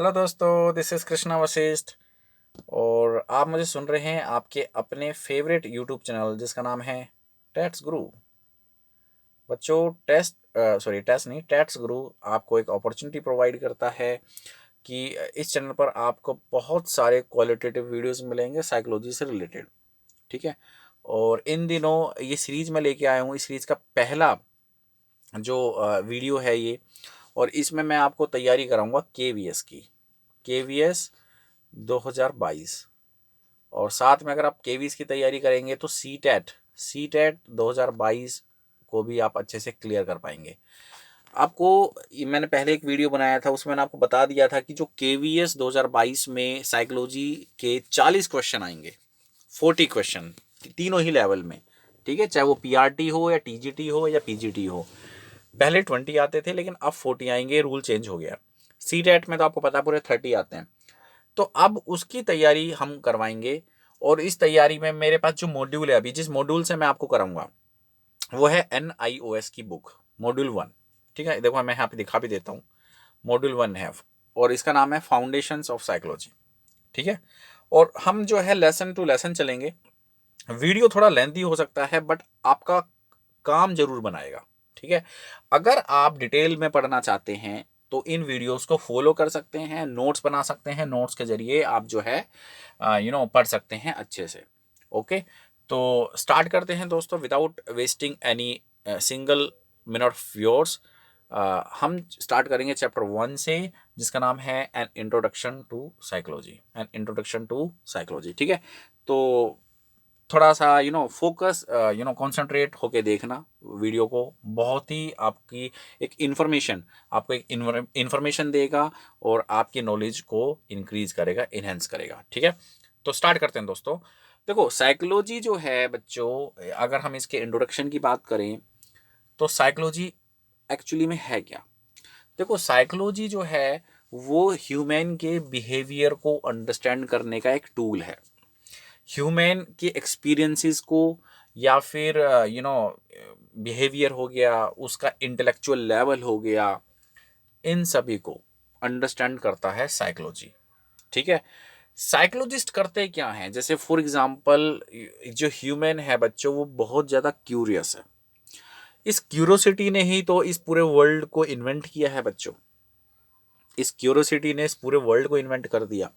Hello दोस्तों, this is Krishna Vashishtha और आप मुझे सुन रहे हैं आपके अपने फेवरेट यूट्यूब चैनल जिसका नाम है टैट्स गुरु। बच्चों, टेस्ट नहीं, टैट्स गुरु आपको एक अपॉर्चुनिटी प्रोवाइड करता है कि इस चैनल पर आपको बहुत सारे क्वालिटेटिव वीडियोस मिलेंगे साइकोलॉजी से रिलेटेड। ठीक है। और इन दिनों ये सीरीज़ मैं लेके आया हूँ। इस सीरीज़ का पहला जो वीडियो है ये, और इसमें मैं आपको तैयारी कराऊंगा केवीएस की, केवीएस 2022। और साथ में अगर आप केवीएस की तैयारी करेंगे तो सी टेट 2022 को भी आप अच्छे से क्लियर कर पाएंगे। आपको मैंने पहले एक वीडियो बनाया था, उसमें मैंने आपको बता दिया था कि जो केवीएस 2022 में साइकोलॉजी के 40 क्वेश्चन आएंगे, 40 क्वेश्चन तीनों ही लेवल में। ठीक है, चाहे वो पीआरटी हो या टीजीटी हो या पीजीटी हो। पहले 20 आते थे लेकिन अब 40 आएंगे, रूल चेंज हो गया। सी टेट में तो आपको पता पूरे 30 आते हैं। तो अब उसकी तैयारी हम करवाएंगे। और इस तैयारी में मेरे पास जो मॉड्यूल है, अभी जिस मॉड्यूल से मैं आपको कराऊंगा वो है NIOS की बुक, मॉड्यूल 1। ठीक है, देखो मैं यहाँ पे दिखा भी देता हूँ। मॉड्यूल 1 है और इसका नाम है फाउंडेशंस ऑफ साइकोलॉजी। ठीक है। और हम जो है लेसन टू लेसन चलेंगे। वीडियो थोड़ा लेंथी हो सकता है बट आपका काम जरूर बनाएगा। ठीक है। अगर आप डिटेल में पढ़ना चाहते हैं तो इन वीडियोस को फॉलो कर सकते हैं, नोट्स बना सकते हैं, नोट्स के जरिए आप जो है पढ़ सकते हैं अच्छे से। ओके, तो स्टार्ट करते हैं दोस्तों, without wasting any single minute of yours. हम स्टार्ट करेंगे चैप्टर 1 से, जिसका नाम है an introduction to psychology, an introduction to psychology. ठीक है। तो थोड़ा सा फोकस, कंसंट्रेट होके देखना वीडियो को। बहुत ही आपकी एक इन्फॉर्मेशन, आपको एक इन्फॉर्मेशन देगा और आपकी नॉलेज को इंक्रीज करेगा, इनहेंस करेगा। ठीक है, तो स्टार्ट करते हैं दोस्तों। देखो, साइकोलॉजी जो है बच्चों, अगर हम इसके इंट्रोडक्शन की बात करें तो साइकोलॉजी एक्चुअली में है क्या। देखो, साइकोलॉजी जो है वो ह्यूमन के बिहेवियर को अंडरस्टैंड करने का एक टूल है। ह्यूमन के एक्सपीरियंसेस को, या फिर बिहेवियर हो गया, उसका इंटेलेक्चुअल लेवल हो गया, इन सभी को अंडरस्टैंड करता है साइकोलॉजी। ठीक है। साइकोलॉजिस्ट करते क्या हैं, जैसे फॉर एग्जांपल जो ह्यूमन है बच्चों, वो बहुत ज़्यादा क्यूरियस है। इस क्यूरोसिटी ने ही तो इस पूरे वर्ल्ड को इन्वेंट किया है बच्चों। इस क्यूरोसिटी ने इस पूरे वर्ल्ड को इन्वेंट कर दिया।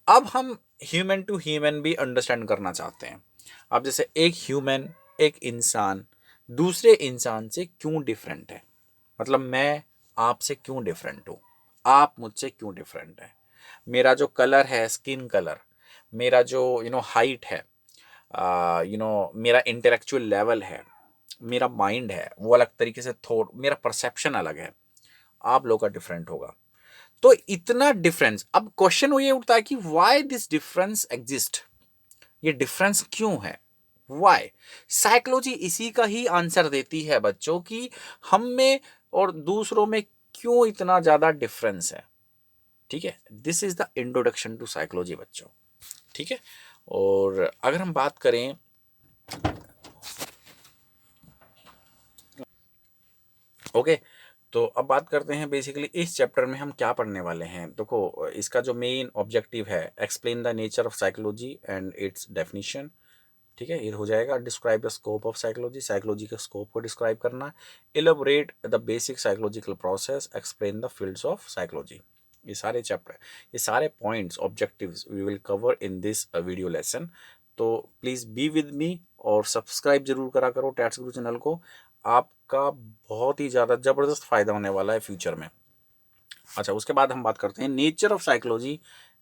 अब हम ह्यूमन टू ह्यूमन भी अंडरस्टैंड करना चाहते हैं। अब जैसे एक ह्यूमन, एक इंसान दूसरे इंसान से क्यों डिफरेंट है, मतलब मैं आपसे क्यों डिफरेंट हूँ, आप मुझसे क्यों डिफरेंट है। मेरा जो कलर है, स्किन कलर, मेरा जो हाइट है, मेरा इंटेलेक्चुअल लेवल है, मेरा माइंड है वो अलग तरीके से, थॉट, मेरा परसेप्शन अलग है, आप लोग का डिफरेंट होगा। तो इतना डिफरेंस, अब क्वेश्चन ये उठता है कि व्हाई दिस डिफरेंस एग्जिस्ट, ये डिफरेंस क्यों है, व्हाई। साइकोलॉजी इसी का ही आंसर देती है बच्चों कि हम में और दूसरों में क्यों इतना ज्यादा डिफरेंस है। ठीक है, this is the introduction to psychology बच्चों। ठीक है। और अगर हम बात करें, ओके, तो अब बात करते हैं बेसिकली इस चैप्टर में हम क्या पढ़ने वाले हैं। देखो, इसका जो मेन ऑब्जेक्टिव है, explain the nature of psychology and its definition. ठीक है, ये हो जाएगा। Describe the scope of psychology, psychology के स्कोप को डिस्क्राइब करना। Elaborate the basic psychological process, explain the fields of psychology. ये सारे चैप्टर, ये सारे points, objectives we will cover in this video lesson. तो प्लीज़ बी विद मी और subscribe जरूर करा करो टैट्स गुरु चैनल को। आपका बहुत ही ज़्यादा ज़बरदस्त फ़ायदा होने वाला है फ्यूचर में। अच्छा, उसके बाद हम बात करते हैं nature of psychology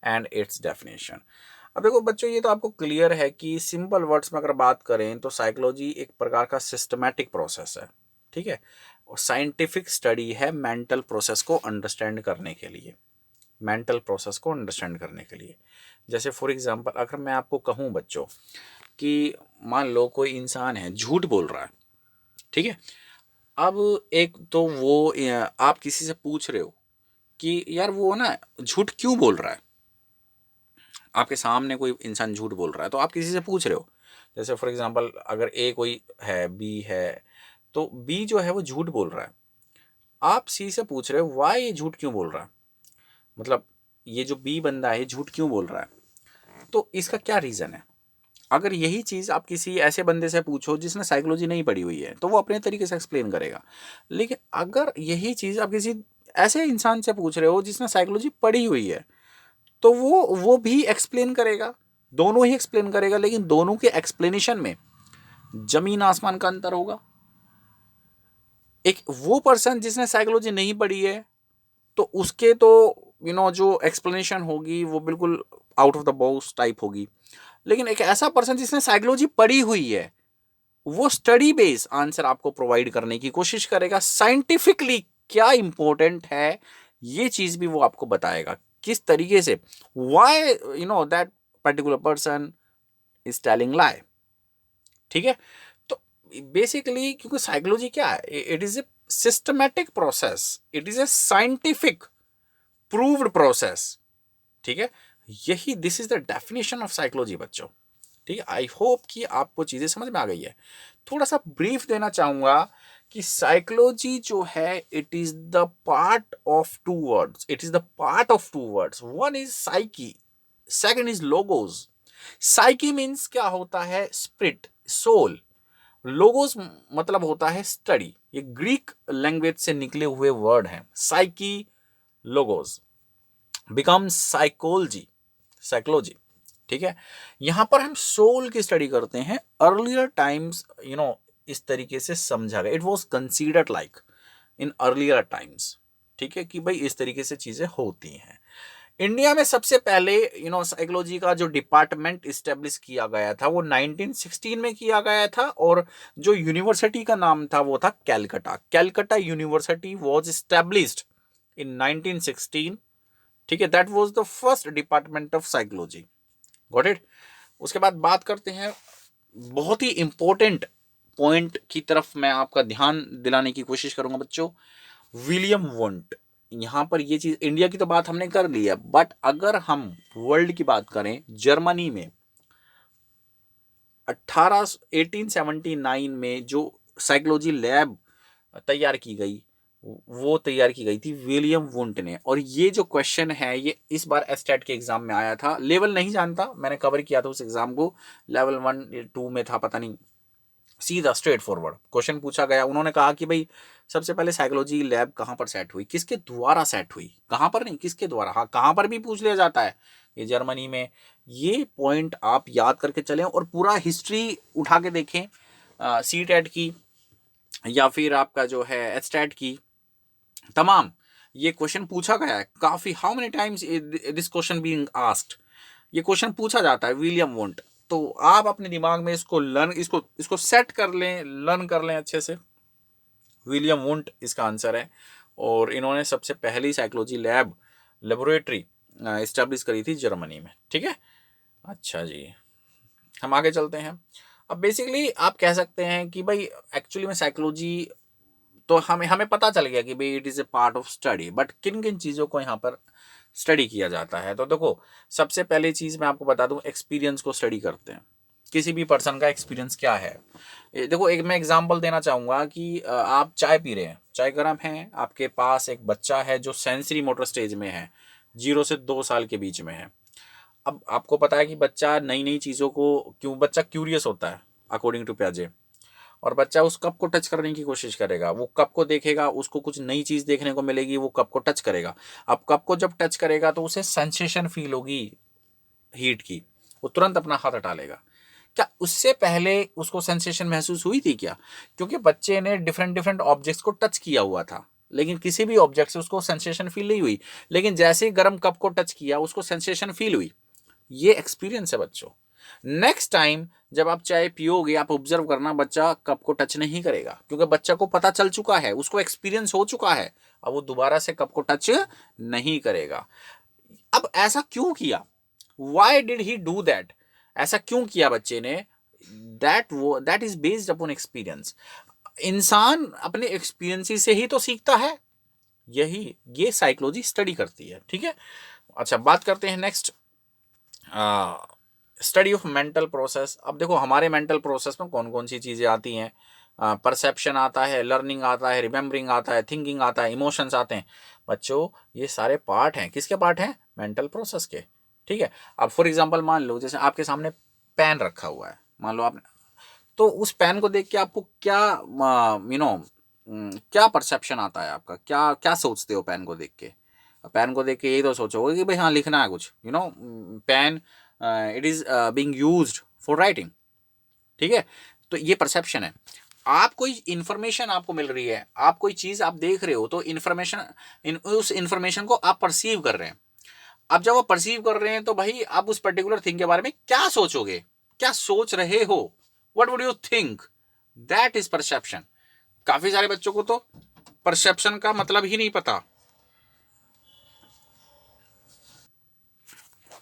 and its definition. अब देखो बच्चों, ये तो आपको क्लियर है कि सिंपल वर्ड्स में अगर बात करें तो साइकोलॉजी एक प्रकार का सिस्टमैटिक प्रोसेस है। ठीक है, और साइंटिफिक स्टडी है मेंटल प्रोसेस को अंडरस्टैंड करने के लिए, मेंटल प्रोसेस को अंडरस्टैंड करने के लिए। जैसे फॉर एग्जांपल अगर मैं आपको कहूँ बच्चों कि मान लो कोई इंसान है झूठ बोल रहा है। ठीक है। अब एक तो वो आप किसी से पूछ रहे हो कि यार वो ना झूठ क्यों बोल रहा है। आपके सामने कोई इंसान झूठ बोल रहा है तो आप किसी से पूछ रहे हो। जैसे फॉर एग्जांपल अगर ए कोई है, बी है, तो बी जो है वो झूठ बोल रहा है। आप सी से पूछ रहे हो वाई ये झूठ क्यों बोल रहा है। मतलब ये जो बी बंदा है झूठ क्यों बोल रहा है, तो इसका क्या रीज़न है। अगर यही चीज़ आप किसी ऐसे बंदे से पूछो जिसने साइकोलॉजी नहीं पढ़ी हुई है तो वो अपने तरीके से एक्सप्लेन करेगा। लेकिन अगर यही चीज़ आप किसी ऐसे इंसान से पूछ रहे हो जिसने साइकोलॉजी पढ़ी हुई है तो वो भी एक्सप्लेन करेगा, दोनों ही एक्सप्लेन करेगा, लेकिन दोनों के एक्सप्लेनेशन में जमीन आसमान का अंतर होगा। एक वो पर्सन जिसने साइकोलॉजी नहीं पढ़ी है तो उसके तो जो एक्सप्लेनेशन होगी वो बिल्कुल out of the box type होगी। लेकिन एक ऐसा पर्सन जिसने साइकोलॉजी पढ़ी हुई है वो स्टडी बेस्ड आंसर आपको प्रोवाइड करने की कोशिश करेगा। साइंटिफिकली क्या इंपॉर्टेंट है ये चीज भी वो आपको बताएगा, किस तरीके से, why that particular person is telling लाई। ठीक है, तो बेसिकली क्योंकि साइकोलॉजी क्या है, it is a systematic process, it is a scientific proved process. ठीक है, यही this is the definition of psychology बच्चों। ठीक है, आई होप कि आपको चीजें समझ में आ गई है। थोड़ा सा ब्रीफ देना चाहूंगा कि साइकोलॉजी जो है it is the part of two words, it is the part of two words, one is psyche, second is logos. Psyche means क्या होता है, स्पिरिट, सोल। लोगोस मतलब होता है स्टडी, ये ग्रीक लैंग्वेज से निकले हुए वर्ड हैं, psyche, logos become psychology, psychology. ठीक है, यहां पर हम सोल की स्टडी करते हैं। अर्लियर टाइम्स इस तरीके से समझा गया, it was considered like in earlier times. ठीक है, कि भाई इस तरीके से चीजें होती हैं। इंडिया में सबसे पहले साइकोलॉजी का जो डिपार्टमेंट इस्टेब्लिश किया गया था वो 1916 में किया गया था, और जो यूनिवर्सिटी का नाम था वो था Calcutta. Calcutta university was established in 1916। ठीक है, that was the first department of psychology. Got it. उसके बाद बात करते हैं बहुत ही इंपॉर्टेंट पॉइंट की तरफ, मैं आपका ध्यान दिलाने की कोशिश करूंगा बच्चों, विलियम वुंट। यहां पर ये चीज, इंडिया की तो बात हमने कर ली है, बट अगर हम वर्ल्ड की बात करें, जर्मनी में 1879 में जो साइकोलॉजी लैब तैयार की गई, वो तैयार की गई थी विलियम वुंट ने। और ये जो क्वेश्चन है ये इस बार एस्टेट के एग्जाम में आया था। लेवल नहीं जानता, मैंने कवर किया था उस एग्जाम को, लेवल 1 2 में था पता नहीं। सीधा स्ट्रेट फॉरवर्ड क्वेश्चन पूछा गया। उन्होंने कहा कि भाई सबसे पहले साइकोलॉजी लैब कहाँ पर सेट हुई, किसके द्वारा सेट हुई, कहाँ पर नहीं किसके द्वारा, हाँ कहाँ पर भी पूछ लिया जाता है, ये जर्मनी में। ये पॉइंट आप याद करके चलें और पूरा हिस्ट्री उठा के देखें, सी टेट की या फिर आपका जो है एस्टेट की, तमाम ये क्वेश्चन पूछा गया है काफी। How many times this question being asked, ये क्वेश्चन पूछा जाता है विलियम वुंट। तो आप अपने दिमाग में इसको लर्न, इसको सेट कर लें, लर्न कर लें अच्छे से। विलियम वुंट इसका आंसर है, और इन्होंने सबसे पहली साइकोलॉजी लेबोरेटरी इस्टेब्लिश करी थी जर्मनी में। ठीक है, अच्छा जी, हम आगे चलते हैं। अब बेसिकली आप कह सकते हैं कि भाई एक्चुअली में साइकोलॉजी तो हमें हमें पता चल गया कि भाई it is a part of study, but किन किन चीज़ों को यहाँ पर स्टडी किया जाता है। तो देखो, सबसे पहली चीज़ मैं आपको बता दूं, एक्सपीरियंस को स्टडी करते हैं, किसी भी पर्सन का एक्सपीरियंस क्या है। देखो, एक मैं एग्जांपल देना चाहूँगा कि आप चाय पी रहे हैं, चाय गर्म है, आपके पास एक बच्चा है जो सेंसरी मोटर स्टेज में है, 0 से 2 साल के बीच में है। अब आपको पता है कि बच्चा नई नई चीज़ों को बच्चा क्यूरियस होता है अकॉर्डिंग टू प्याजे, और बच्चा उस कप को टच करने की कोशिश करेगा, वो कप को देखेगा, उसको कुछ नई चीज़ देखने को मिलेगी, वो कप को टच करेगा। अब कप को जब टच करेगा तो उसे सेंसेशन फील होगी हीट की, वो तुरंत अपना हाथ हटा लेगा। क्या उससे पहले उसको सेंसेशन महसूस हुई थी क्या? क्योंकि बच्चे ने डिफरेंट डिफरेंट ऑब्जेक्ट्स को टच किया हुआ था, लेकिन किसी भी ऑब्जेक्ट से उसको सेंसेशन फील नहीं हुई। लेकिन जैसे ही गर्म कप को टच किया उसको सेंसेशन फील हुई। ये एक्सपीरियंस है बच्चों। नेक्स्ट टाइम जब आप चाय पियोगे, आप ऑब्जर्व करना, बच्चा कप को टच नहीं करेगा, क्योंकि बच्चा को पता चल चुका है, उसको एक्सपीरियंस हो चुका है। अब वो दोबारा से कप को टच नहीं करेगा। अब ऐसा क्यों किया? Why did he do that? ऐसा क्यों किया बच्चे ने? That is based upon experience. इंसान अपने एक्सपीरियंस से ही तो सीखता है, ये साइकोलॉजी स्टडी करती है। ठीक है, अच्छा बात करते हैं next, study of mental process. अब देखो, हमारे मेंटल प्रोसेस में कौन कौन सी चीज़ें आती हैं, परसेप्शन आता है, लर्निंग आता है, रिमेम्बरिंग आता है, थिंकिंग आता है, इमोशंस आते हैं। बच्चों ये सारे पार्ट हैं, किसके पार्ट हैं? मेंटल प्रोसेस के। ठीक है, अब फॉर एग्जांपल मान लो जैसे आपके सामने पेन रखा हुआ है, मान लो आपने, तो उस पेन को देख के आपको क्या क्या परसेप्शन आता है आपका, क्या क्या सोचते हो पेन को देख के? पेन को देख के यही तो सोचोगे कि भाई हाँ लिखना है कुछ, pen it is being used for writing. ठीक है, तो ये परसेप्शन है। आप कोई इंफॉर्मेशन आपको मिल रही है, आप कोई चीज आप देख रहे हो, तो इन्फॉर्मेशन उस इंफॉर्मेशन को आप परसीव कर रहे हैं। अब जब आप परसीव कर रहे हैं तो भाई आप उस पर्टिकुलर थिंग के बारे में क्या सोचोगे, क्या सोच रहे हो, what would you think, that is perception. काफी सारे बच्चों को तो परसेप्शन का मतलब ही नहीं पता।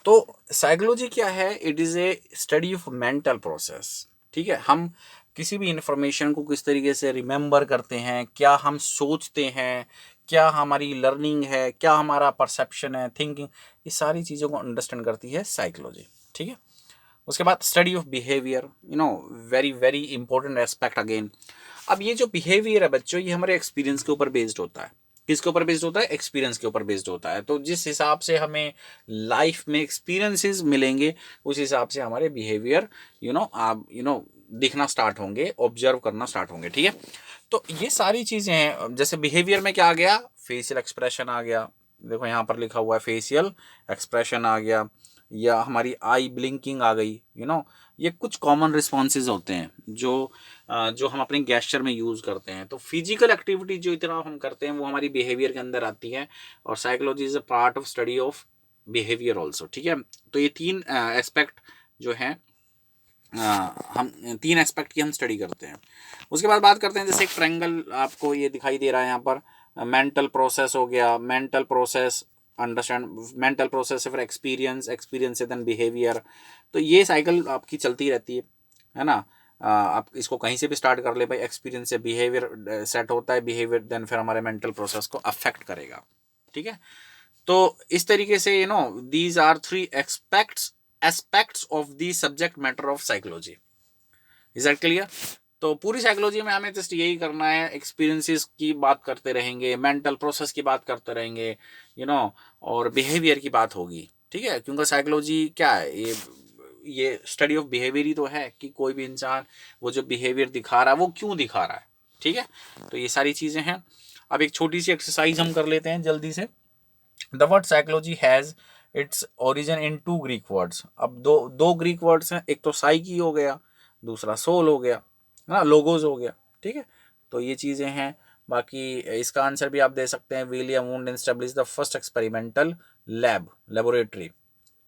तो साइकोलॉजी क्या है? It is a study of mental process. ठीक है, हम किसी भी इंफॉर्मेशन को किस तरीके से रिमेंबर करते हैं, क्या हम सोचते हैं, क्या हमारी लर्निंग है, क्या हमारा परसेप्शन है, थिंकिंग, ये सारी चीज़ों को अंडरस्टैंड करती है साइकोलॉजी। ठीक है, उसके बाद study of behaviour, very very important aspect again. अब ये जो बिहेवियर है बच्चों, ये हमारे एक्सपीरियंस के ऊपर बेस्ड होता है। किसके ऊपर बेस्ड होता है? एक्सपीरियंस के ऊपर बेस्ड होता है। तो जिस हिसाब से हमें लाइफ में एक्सपीरियंसेस मिलेंगे, उस हिसाब से हमारे बिहेवियर आप दिखना स्टार्ट होंगे, ऑब्जर्व करना स्टार्ट होंगे। ठीक है, तो ये सारी चीज़ें हैं। जैसे बिहेवियर में क्या आ गया? फेशियल एक्सप्रेशन आ गया, देखो यहाँ पर लिखा हुआ है फेशियल एक्सप्रेशन आ गया, या हमारी आई ब्लिंकिंग आ गई। ये कुछ कॉमन रिस्पॉन्सेज होते हैं जो हम अपने गेस्चर में यूज़ करते हैं। तो फिजिकल एक्टिविटी जो इतना हम करते हैं वो हमारी बिहेवियर के अंदर आती है, और psychology is a part of study of behaviour also. ठीक है, तो ये तीन एस्पेक्ट जो हैं, हम तीन एस्पेक्ट की हम स्टडी करते हैं। उसके बाद बात करते हैं, जैसे एक ट्रायंगल आपको ये दिखाई दे रहा है यहाँ पर, मेंटल प्रोसेस हो गया, mental process understand, mental process फिर एक्सपीरियंस, एक्सपीरियंस से देन बिहेवियर। तो ये साइकिल आपकी चलती रहती है ना। आप इसको कहीं से भी स्टार्ट कर ले भाई, एक्सपीरियंस से बिहेवियर सेट होता है, बिहेवियर देन फिर हमारे मेंटल प्रोसेस को अफेक्ट करेगा। ठीक है, तो इस तरीके से these are three aspects of the subject matter of psychology. Is that clear? तो पूरी साइकोलॉजी में हमें जस्ट यही करना है, एक्सपीरियंसेस की बात करते रहेंगे, मेंटल प्रोसेस की बात करते रहेंगे, और बिहेवियर की बात होगी। ठीक है, क्योंकि साइकोलॉजी क्या है, ये स्टडी ऑफ बिहेवियर ही तो है, कि कोई भी इंसान वो जो बिहेवियर दिखा रहा है वो क्यों दिखा रहा है। ठीक है, तो ये सारी चीज़ें हैं। अब एक छोटी सी एक्सरसाइज हम कर लेते हैं जल्दी से। The word psychology has its origin in two Greek words. अब दो ग्रीक वर्ड्स हैं, एक तो साइकी हो गया, दूसरा सोल हो गया, है ना, लोगोस हो गया। ठीक है, तो ये चीज़ें हैं। बाकी इसका आंसर भी आप दे सकते हैं, William wound establish the first experimental laboratory.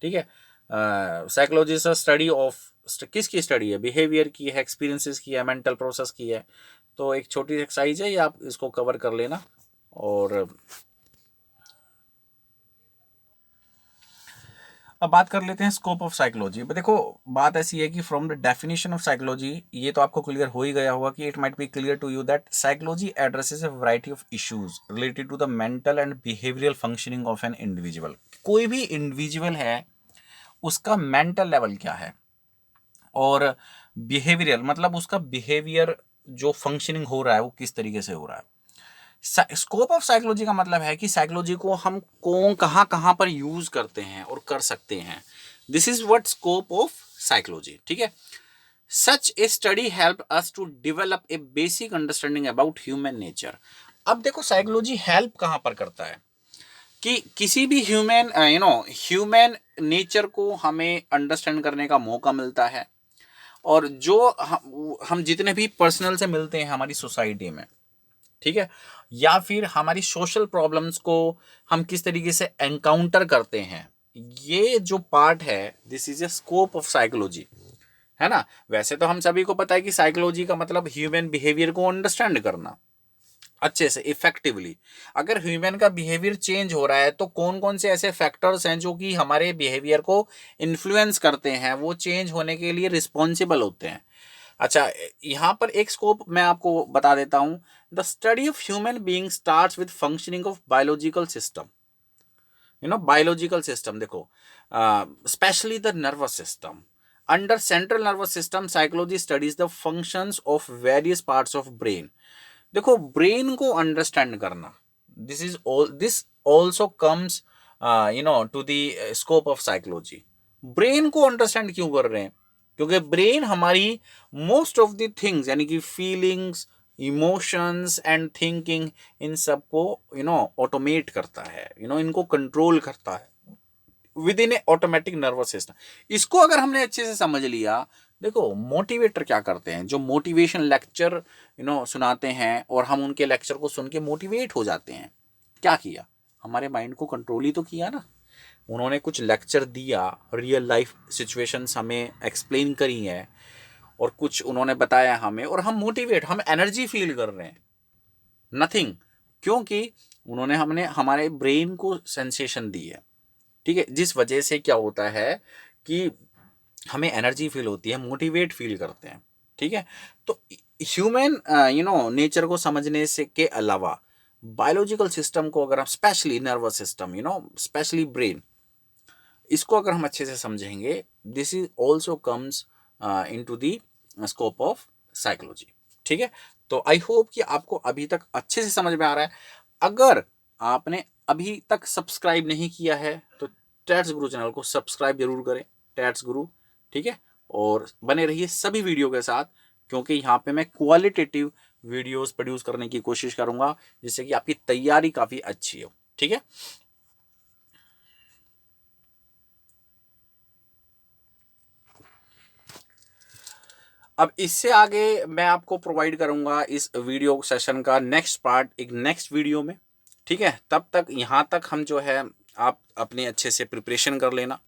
ठीक है, psychology is a study of, किसकी स्टडी है? बिहेवियर की है, एक्सपीरियंसेस की है, मेंटल प्रोसेस की है। तो एक छोटी एक्सरसाइज है, ये आप इसको कवर कर लेना। और अब बात कर लेते हैं स्कोप ऑफ साइकोलॉजी। देखो बात ऐसी है कि from the definition of psychology, ये तो आपको क्लियर हो ही गया होगा कि it might be clear to you that psychology addresses a variety of issues related to the mental and behavioural functioning of an individual. कोई भी इंडिविजुअल है, उसका मेंटल लेवल क्या है, और बिहेवियरल मतलब उसका बिहेवियर जो फंक्शनिंग हो रहा है वो किस तरीके से हो रहा है। स्कोप ऑफ साइकोलॉजी का मतलब है कि साइकोलॉजी को हम कहाँ कहाँ पर यूज करते हैं और कर सकते हैं। This is what scope of psychology. ठीक है, such a study help us to develop a basic understanding about human nature. अब देखो साइकोलॉजी हेल्प कहाँ पर करता है कि किसी भी ह्यूमन नेचर को हमें अंडरस्टैंड करने का मौका मिलता है, और जो हम जितने भी पर्सनल से मिलते हैं हमारी सोसाइटी में, ठीक है, या फिर हमारी सोशल प्रॉब्लम्स को हम किस तरीके से एनकाउंटर करते हैं, ये जो पार्ट है, this is a scope of psychology, है ना। वैसे तो हम सभी को पता है कि साइकोलॉजी का मतलब ह्यूमन बिहेवियर को अंडरस्टैंड करना अच्छे से इफेक्टिवली। अगर ह्यूमन का बिहेवियर चेंज हो रहा है तो कौन कौन से ऐसे फैक्टर्स हैं जो कि हमारे बिहेवियर को इन्फ्लुएंस करते हैं, वो चेंज होने के लिए रिस्पॉन्सिबल होते हैं। अच्छा, यहाँ पर एक स्कोप मैं आपको बता देता हूँ। The study of human being starts with functioning of biological system. Biological system देखो, specially the nervous system. Under central nervous system psychology studies the functions of various parts of brain. देखो brain को understand करना, this also comes to the scope of psychology. Brain को understand क्यों कर रहे हैं? क्योंकि ब्रेन हमारी मोस्ट ऑफ द थिंग्स यानी कि फीलिंग्स, इमोशंस एंड थिंकिंग, इन सबको ऑटोमेट करता है, इनको कंट्रोल करता है with in A automatic nervous system. इसको अगर हमने अच्छे से समझ लिया, देखो मोटिवेटर क्या करते हैं, जो मोटिवेशन लेक्चर सुनाते हैं और हम उनके लेक्चर को सुन के मोटिवेट हो जाते हैं. क्या किया? हमारे माइंड को कंट्रोल ही तो किया ना. उन्होंने कुछ लेक्चर दिया, रियल लाइफ सिचुएशंस हमें एक्सप्लेन करी हैं और कुछ उन्होंने बताया हमें, और हम मोटिवेट, हम एनर्जी फील कर रहे हैं. नथिंग, क्योंकि हमने हमारे ब्रेन को सेंसेशन दी है. ठीक है, जिस वजह से क्या होता है कि हमें एनर्जी फील होती है, मोटिवेट फील करते हैं. ठीक है, तो ह्यूमन नेचर को समझने से के अलावा बायोलॉजिकल सिस्टम को अगर हम, specially nervous system, specially brain, इसको अगर हम अच्छे से समझेंगे, this is also comes into the scope of psychology. ठीक है, तो आई होप कि आपको अभी तक अच्छे से समझ में आ रहा है. अगर आपने अभी तक सब्सक्राइब नहीं किया है तो टैट्स गुरु चैनल को सब्सक्राइब जरूर करें, टैट्स गुरु. ठीक है, और बने रहिए सभी वीडियो के साथ, क्योंकि यहाँ पे मैं क्वालिटेटिव वीडियोस प्रोड्यूस करने की कोशिश करूंगा जिससे कि आपकी तैयारी काफ़ी अच्छी हो. ठीक है, अब इससे आगे मैं आपको प्रोवाइड करूंगा इस वीडियो सेशन का नेक्स्ट पार्ट एक नेक्स्ट वीडियो में. ठीक है, तब तक यहाँ तक हम जो है, आप अपने अच्छे से प्रिपरेशन कर लेना.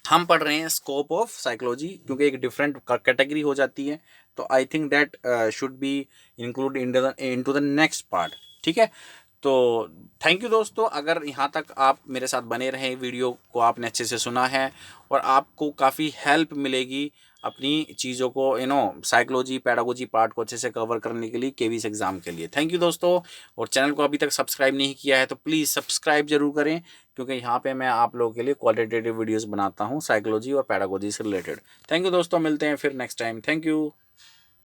हम पढ़ रहे हैं स्कोप ऑफ साइकोलॉजी, क्योंकि एक डिफरेंट कैटेगरी हो जाती है, तो I think that should be include into the next part. ठीक है, तो थैंक यू दोस्तों. अगर यहाँ तक आप मेरे साथ बने रहे, वीडियो को आपने अच्छे से सुना है और आपको काफ़ी हेल्प मिलेगी अपनी चीज़ों को साइकोलॉजी पैडागोजी पार्ट को अच्छे से कवर करने के लिए केवीएस एग्ज़ाम के लिए. थैंक यू दोस्तों. और चैनल को अभी तक सब्सक्राइब नहीं किया है तो प्लीज़ सब्सक्राइब जरूर करें, क्योंकि यहाँ पे मैं आप लोगों के लिए क्वालिटेटिव वीडियोस बनाता हूँ साइकोलॉजी और पैडागोजी से रिलेटेड. थैंक यू दोस्तों, मिलते हैं फिर नेक्स्ट टाइम. Thank you.